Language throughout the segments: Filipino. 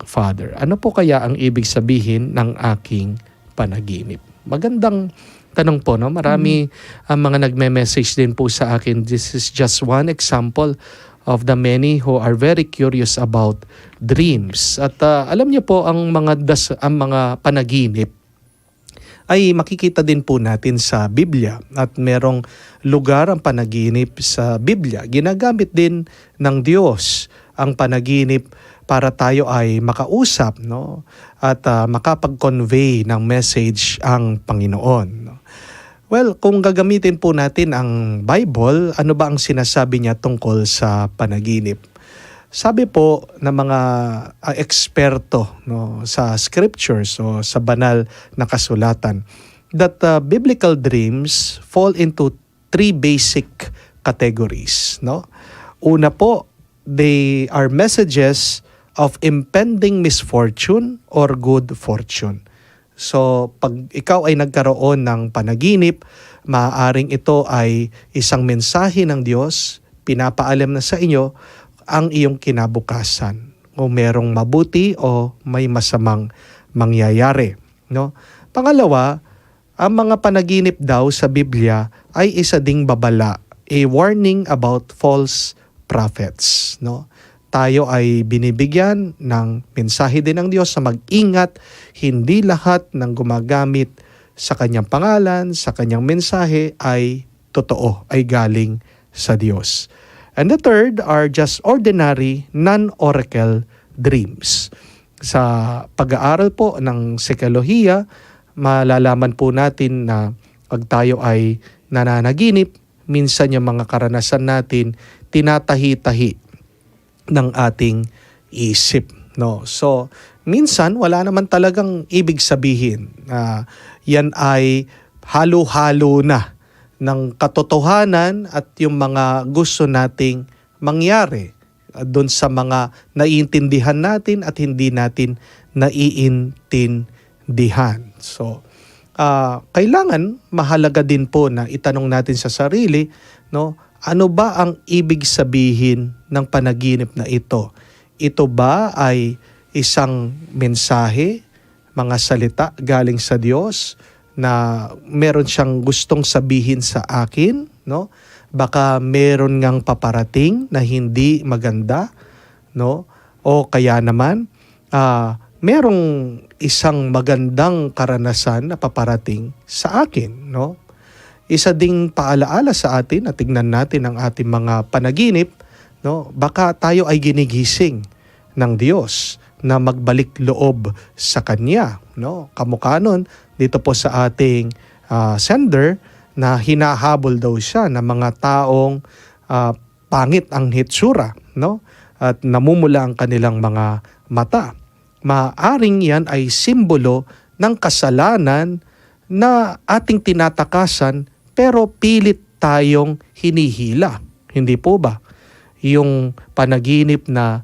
Father, ano po kaya ang ibig sabihin ng aking panaginip? Magandang tanong po, no? Marami ang mga nagme-message din po sa akin. This is just one example of the many who are very curious about dreams. At alam niyo po ang mga panaginip ay makikita din po natin sa Biblia at merong lugar ang panaginip sa Biblia. Ginagamit din ng Diyos ang panaginip para tayo ay makausap, no? At makapag-convey ng message ang Panginoon. No? Well, kung gagamitin po natin ang Bible, ano ba ang sinasabi niya tungkol sa panaginip? Sabi po ng mga eksperto, no, sa scriptures o sa banal na kasulatan that biblical dreams fall into three basic categories. No? Una po, they are messages of impending misfortune or good fortune. So, pag ikaw ay nagkaroon ng panaginip, maaaring ito ay isang mensahe ng Diyos, pinapaalam na sa inyo ang iyong kinabukasan. Kung merong mabuti o may masamang mangyayari. No? Pangalawa, ang mga panaginip daw sa Biblia ay isa ding babala, a warning about false prophets. No? Tayo ay binibigyan ng mensahe din ng Diyos sa mag-ingat, hindi lahat ng gumagamit sa kanyang pangalan, sa kanyang mensahe ay totoo, ay galing sa Diyos. And the third are just ordinary, non-oracle dreams. Sa pag-aaral po ng psikolohiya, malalaman po natin na pag tayo ay nananaginip, minsan yung mga karanasan natin tinatahi-tahi ng ating isip. No? So, minsan wala naman talagang ibig sabihin. Yan ay halo-halo na ng katotohanan at yung mga gusto nating mangyari doon sa mga naiintindihan natin at hindi natin naiintindihan. So, kailangan mahalaga din po na itanong natin sa sarili, no, ano ba ang ibig sabihin ng panaginip na ito? Ito ba ay isang mensahe, mga salita galing sa Diyos na meron siyang gustong sabihin sa akin, no? Baka meron ngang paparating na hindi maganda, no? O kaya naman merong isang magandang karanasan na paparating sa akin, no? Isa ding paalaala sa atin at tignan natin ang ating mga panaginip, no? Baka tayo ay ginigising ng Diyos na magbalik loob sa Kanya, no? Kamukha nun, dito po sa ating sender na hinahabol daw siya ng mga taong pangit ang hitsura, no? At namumula ang kanilang mga mata. Maaring yan ay simbolo ng kasalanan na ating tinatakasan pero pilit tayong hinihila. Hindi po ba? Yung panaginip na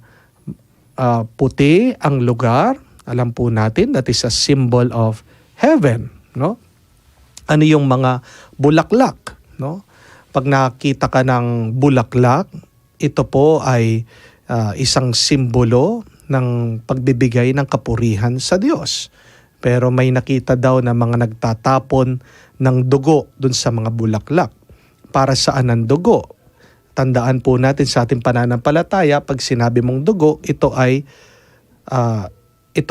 puti ang lugar, alam po natin that is a symbol of heaven, no? Ano yung mga bulaklak, no? Pag nakita ka ng bulaklak, ito po ay isang simbolo ng pagbibigay ng kapurihan sa Diyos. Pero may nakita daw na mga nagtatapon ng dugo dun sa mga bulaklak. Para saan ang dugo? Tandaan po natin sa ating pananampalataya, pag sinabi mong dugo, ito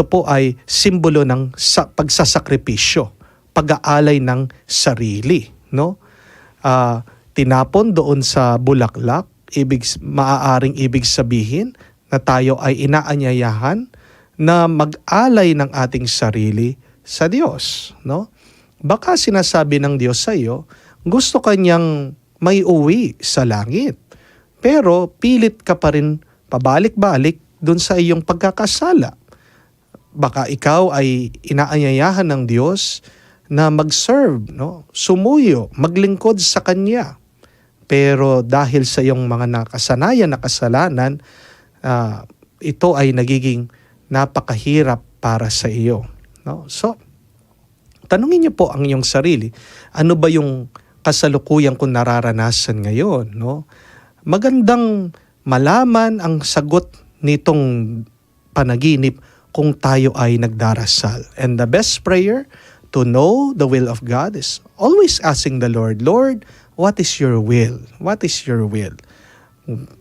po ay simbolo ng pagsasakripisyo, pag-aalay ng sarili, no? Tinapon doon sa bulaklak, maaaring ibig sabihin na tayo ay inaanyayahan na mag-alay ng ating sarili sa Diyos, no? Baka sinasabi ng Diyos sa iyo, gusto kanyang may uwi sa langit. Pero pilit ka pa rin pabalik-balik dun sa iyong pagkakasala. Baka ikaw ay inaanyayahan ng Diyos na mag-serve, no? Sumuyo, maglingkod sa Kanya. Pero dahil sa iyong mga nakasanayan na kasalanan, ito ay nagiging napakahirap para sa iyo, no? So, tanungin niyo po ang iyong sarili, ano ba yung kasalukuyan kong nararanasan ngayon, no? Magandang malaman ang sagot nitong panaginip kung tayo ay nagdarasal. And the best prayer to know the will of God is always asking the Lord, Lord, what is your will? What is your will?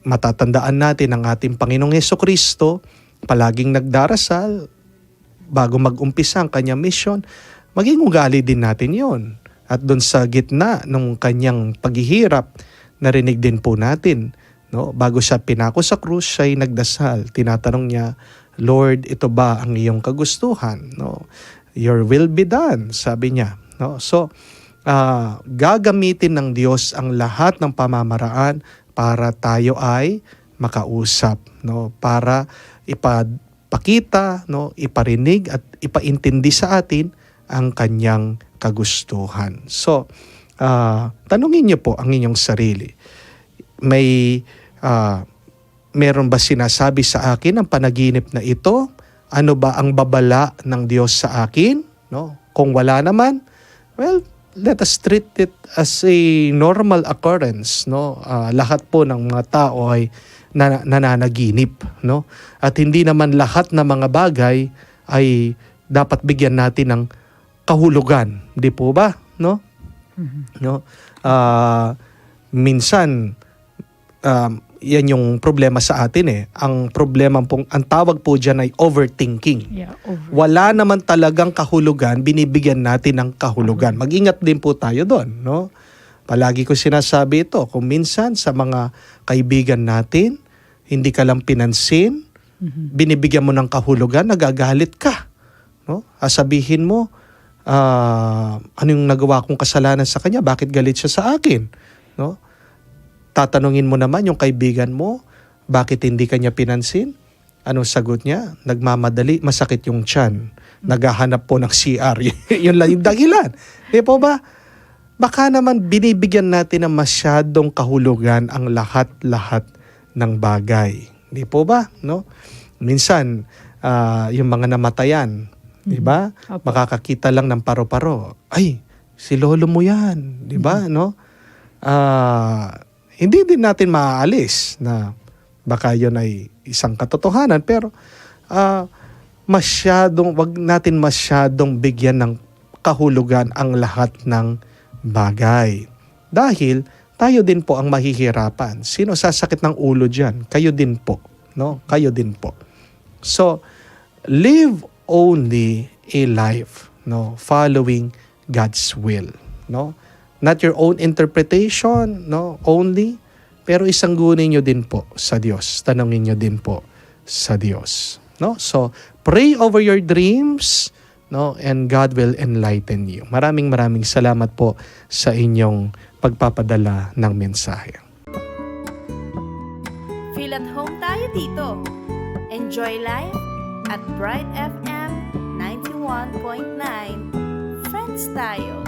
Matatandaan natin ang ating Panginoong Hesukristo, palaging nagdarasal bago mag-umpisa ang kanyang mission. Maging ugali din natin yon. At doon sa gitna ng kanyang paghihirap, narinig din po natin, no? Bago siya pinako sa krus, siya ay nagdasal. Tinatanong niya, Lord, ito ba ang iyong kagustuhan? No? Your will be done, sabi niya. No? So, gagamitin ng Diyos ang lahat ng pamamaraan para tayo ay makausap, no? Para ipakita, no? Iparinig at ipaintindi sa atin ang kanyang kagustuhan. So, tanungin niyo po ang inyong sarili. Meron ba sinasabi sa akin ang panaginip na ito? Ano ba ang babala ng Diyos sa akin? No? Kung wala naman, well, let us treat it as a normal occurrence. No? Lahat po ng mga tao ay nananaginip. No? At hindi naman lahat ng mga bagay ay dapat bigyan natin ng kahulugan. Di po ba? No? No? Minsan, yan yung problema sa atin . Ang problema pong, ang tawag po dyan ay overthinking. Yeah, Wala naman talagang kahulugan, binibigyan natin ng kahulugan. Mag-ingat din po tayo doon, no? Palagi ko sinasabi ito, kung minsan sa mga kaibigan natin, hindi ka lang pinansin, binibigyan mo ng kahulugan, nagagalit ka. No? Sabihin mo, ano yung nagawa kong kasalanan sa kanya? Bakit galit siya sa akin? No? Tatanungin mo naman yung kaibigan mo, bakit hindi kanya pinansin? Anong sagot niya? Nagmamadali, masakit yung tiyan. Naghahanap po ng CR. Yun lang yung dahilan. Di po ba? Baka naman binibigyan natin ng masyadong kahulugan ang lahat-lahat ng bagay. Di po ba? No? Minsan, yung mga namatayan, di ba? Makakakita lang ng paro-paro. Ay, si lolo mo yan. Di ba? No? Hindi din natin maaalis na baka yun ay isang katotohanan, pero wag natin masyadong bigyan ng kahulugan ang lahat ng bagay. Dahil tayo din po ang mahihirapan. Sino sasakit ng ulo dyan? Kayo din po. No? Kayo din po. So, live only a life, no, following God's will, no? Not your own interpretation, no, only, pero isanggunin nyo din po sa Diyos. Tanungin nyo din po sa Diyos, no? So, pray over your dreams, no, and God will enlighten you. Maraming salamat po sa inyong pagpapadala ng mensahe. Feel at home tayo dito. Enjoy life at Bright FM 91.9. Friends tayo.